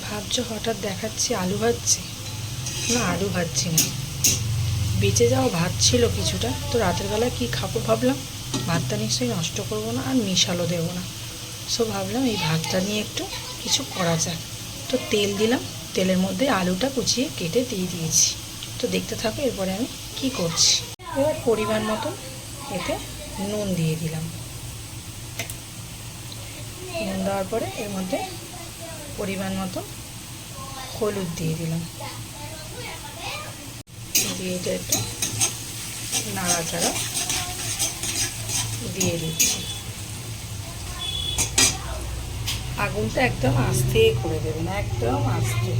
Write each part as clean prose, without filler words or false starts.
ভাবছো হঠাৎ দেখাচ্ছি আলু ভাজছি? না, আলু ভাজছি না। বেঁচে যাওয়া ভাত ছিল কিছুটা, তো রাতের বেলা কি খাবো ভাবলাম, ভাতটা নিশ্চয়ই নষ্ট করব না আর মিশালও দেবো না। সো ভাবলাম এই ভাতটা নিয়ে একটু কিছু করা যাক। তো তেল দিলাম, তেলের মধ্যে আলুটা কুচিয়ে কেটে দিয়ে দিয়েছি। তো দেখতে থাকো এরপরে আমি কি করছি। এবার পরিমাণ মতন এতে নুন দিয়ে দিলাম। নুন দেওয়ার পরে এর মধ্যে পরিমাণ মতো হলুদ দিয়ে দিলাম, দিয়ে এটা একটু নাড়াচাড়া দিয়ে দিচ্ছি। আগুনটা একদম আস্তে করে দেবেন, একদম আস্তে,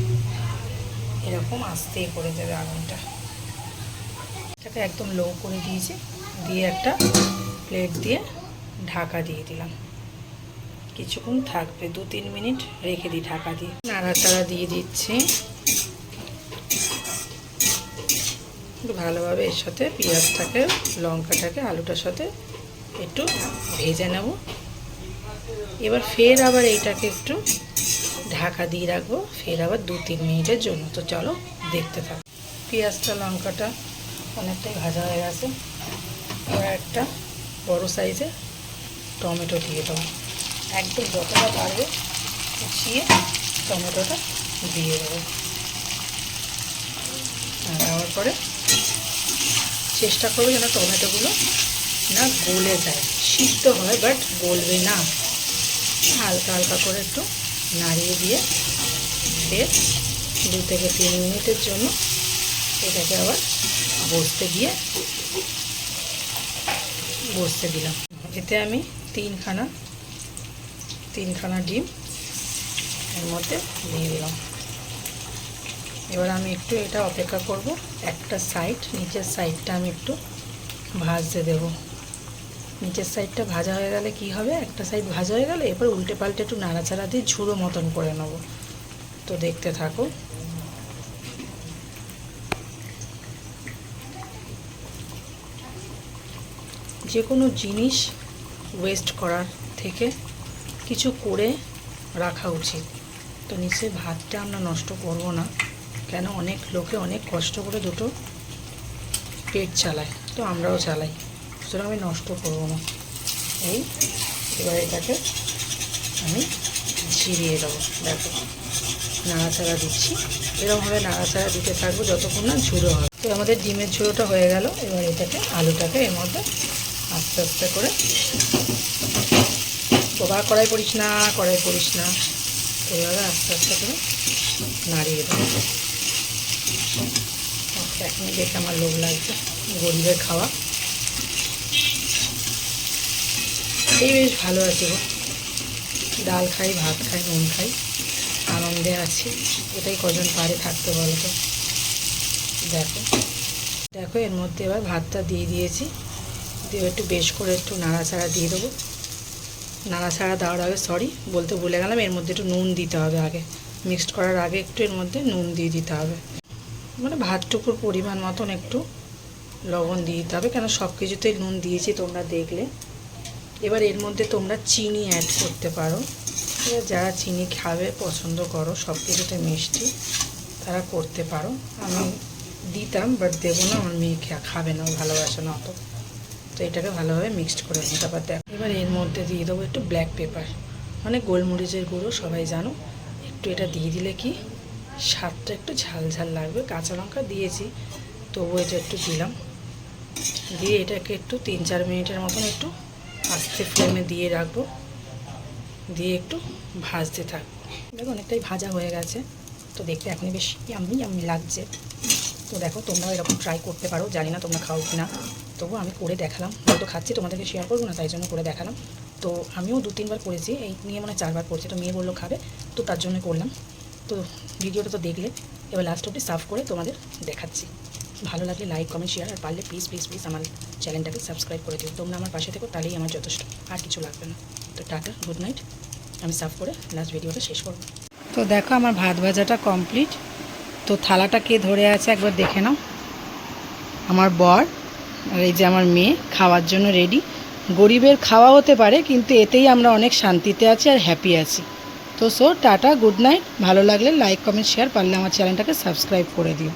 এরকম আস্তে করে দেবে আগুনটা। এটাকে একদম লো করে দিয়েছি, দিয়ে একটা প্লেট দিয়ে ঢাকা দিয়ে দিলাম। কিছুক্ষণ থাকবে, 2-3 মিনিট রেখে দিই ঢাকা দিয়ে। নাড়াচাড়া দিয়ে দিচ্ছি একটু ভালোভাবে। এর সাথে পেঁয়াজটাকে, লঙ্কাটাকে আলুটার সাথে একটু ভেজে নেব। এবার ফের আবার এইটাকে একটু ঢাকা দিয়ে রাখবো, ফের আবার 2-3 মিনিটের জন্য। তো চলো দেখতে থাকো। পেঁয়াজটা লঙ্কাটা অনেকটাই ভাজা হয়ে গেছে। এবার একটা বড় সাইজের টমেটো দিয়ে দেবো, একদম যতটা পারবে কুচিয়ে টমেটোটা দিয়ে দেবো। দেওয়ার পরে চেষ্টা করবো যেন টমেটোগুলো না গলে যায়, সিদ্ধ হয় বাট গলবে না। হালকা হালকা করে একটু নাড়িয়ে দিয়ে ফের 2-3 মিনিটের জন্য এটাকে আবার বসতে দিলাম। এতে আমি তিনখানা ডিম এর মধ্যে দিয়ে দিলাম। এবার আমি একটু এটা অপেক্ষা করব, একটা সাইড, নিচের সাইডটা আমি একটু ভাজতে দেব। নিচের সাইডটা ভাজা হয়ে গেলে কি হবে, একটা সাইড ভাজা হয়ে গেলে এরপর উল্টে পাল্টে একটু নাড়াচাড়া দিয়ে ঝুড়ো মতন করে নেব। তো দেখতে থাকো। যে কোনো জিনিস ওয়েস্ট করার থেকে কিছু করে রাখা উচিত। তো নিশ্চয়ই ভাতটা আমরা নষ্ট করব না, কেন অনেক লোকে অনেক কষ্ট করে দুটো পেট চালায়, তো আমরাও চালাই, সুতরাং আমি নষ্ট করব না। এবার এটাকে আমি ঝিরিয়ে দেবো। দেখো নাড়াচাড়া দিচ্ছি, এরকমভাবে নাড়াচাড়া দিতে থাকবো যতক্ষণ না ঝুড়ো হবে। তো আমাদের ডিমের ঝুড়োটা হয়ে গেল। এবার এটাকে আলুটাকে এর মধ্যে আস্তে আস্তে করে, ওভার কড়াই পড়িস না, এইভাবে আস্তে আস্তে করে নাড়িয়ে দেবো। এখনই দেখে আমার লোভ লাগছে, গরিবের খাওয়া। এই বেশ ভালো আছে গো, ডাল খাই, ভাত খাই, নুন খাই, আনন্দে আছি। এটাই কজন পারে থাকতে বলো তো। দেখো এর মধ্যে এবার ভাতটা দিয়ে দিয়েছি, দিয়ে একটু বেশ করে একটু নাড়াচাড়া দিয়ে দেবো। নাড়াচাড়া দেওয়ার আগে বলতে ভুলে গেলাম, এর মধ্যে একটু নুন দিতে হবে আগে, মিক্সড করার আগে একটু এর মধ্যে নুন দিয়ে দিতে হবে। মানে ভাতটুকুর পরিমাণ মতন একটু লবণ দিয়ে দিতে হবে, কেন সব কিছুতেই নুন দিয়েছি তোমরা দেখলে। এবার এর মধ্যে তোমরা চিনি অ্যাড করতে পারো, এবার যারা চিনি খাবে, পছন্দ করো সব কিছুতে মিষ্টি, তারা করতে পারো। আমি দিতাম বাট দেবো না, আমার মেয়ে খাবে না, ভালোবাসে না অত। তো এটাকে ভালোভাবে মিক্সড করে নিই। তারপর দেখো এবার এর মধ্যে দিয়ে দেবো একটু ব্ল্যাক পেপার, মানে গোলমরিচের গুঁড়ো, সবাই জানো। একটু এটা দিয়ে দিলে কি স্বাদটা একটু ঝাল ঝাল লাগবে। কাঁচা লঙ্কা দিয়েছি, তবু এটা একটু দিলাম। দিয়ে এটাকে একটু 3-4 মিনিটের মতন একটু আস্তে ফ্লেমে দিয়ে রাখবো, দিয়ে একটু ভাজতে থাকবো। দেখো অনেকটাই ভাজা হয়ে গেছে, তো দেখতে এখনই বেশ ইয়াম্মি লাগছে। তো দেখো তোমরাও এরকম ট্রাই করতে পারো, জানি না তোমরা খাও কি না, তবু আমি করে দেখালাম। হয়তো খাচ্ছি, তোমাদেরকে শেয়ার করবো না, তাই জন্য করে দেখালাম। তো আমিও 2-3 বার করেছি, এই নিয়ে মনে 4 বার করেছি। তো মেয়ে বললো খাবে, তো তার জন্য করলাম। তো ভিডিওটা তো দেখলে, এবার লাস্ট অবধি সার্ভ করে তোমাদের দেখাচ্ছি। ভালো লাগলে লাইক, কমেন্ট, শেয়ার, আর পারলে প্লিজ আমার চ্যানেলটাকে সাবস্ক্রাইব করে দিও। তোমরা আমার পাশে থেকো, তাহলেই আমার যথেষ্ট, আর কিছু লাগবে না। তো টাটা, গুড নাইট। আমি সার্ভ করে লাস্ট ভিডিওটা শেষ করব। তো দেখো আমার ভাত ভাজাটা কমপ্লিট। তো থালাটা কে ধরে আছে একবার দেখে নাও, আমার বর আর এই যে আমার মেয়ে খাওয়ার জন্য রেডি। গরিবের খাওয়া হতে পারে, কিন্তু এতেই আমরা অনেক শান্তিতে আছি আর হ্যাপি আছি। তো তো টাটা, গুড নাইট। ভালো লাগলে লাইক, কমেন্ট, শেয়ার, পারলে আমার চ্যানেলটাকে সাবস্ক্রাইব করে দিও।